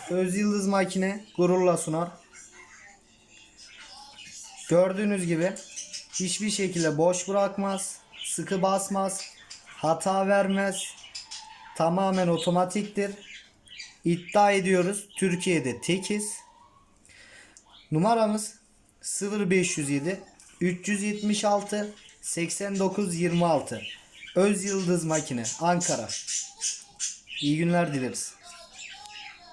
Öz Yıldız makine gururla sunar. Gördüğünüz gibi hiçbir şekilde boş bırakmaz, sıkı basmaz, hata vermez. Tamamen otomatiktir. İddia ediyoruz, Türkiye'de tekiz. Numaramız 0507 376 8926. Öz Yıldız makine, Ankara. İyi günler dileriz.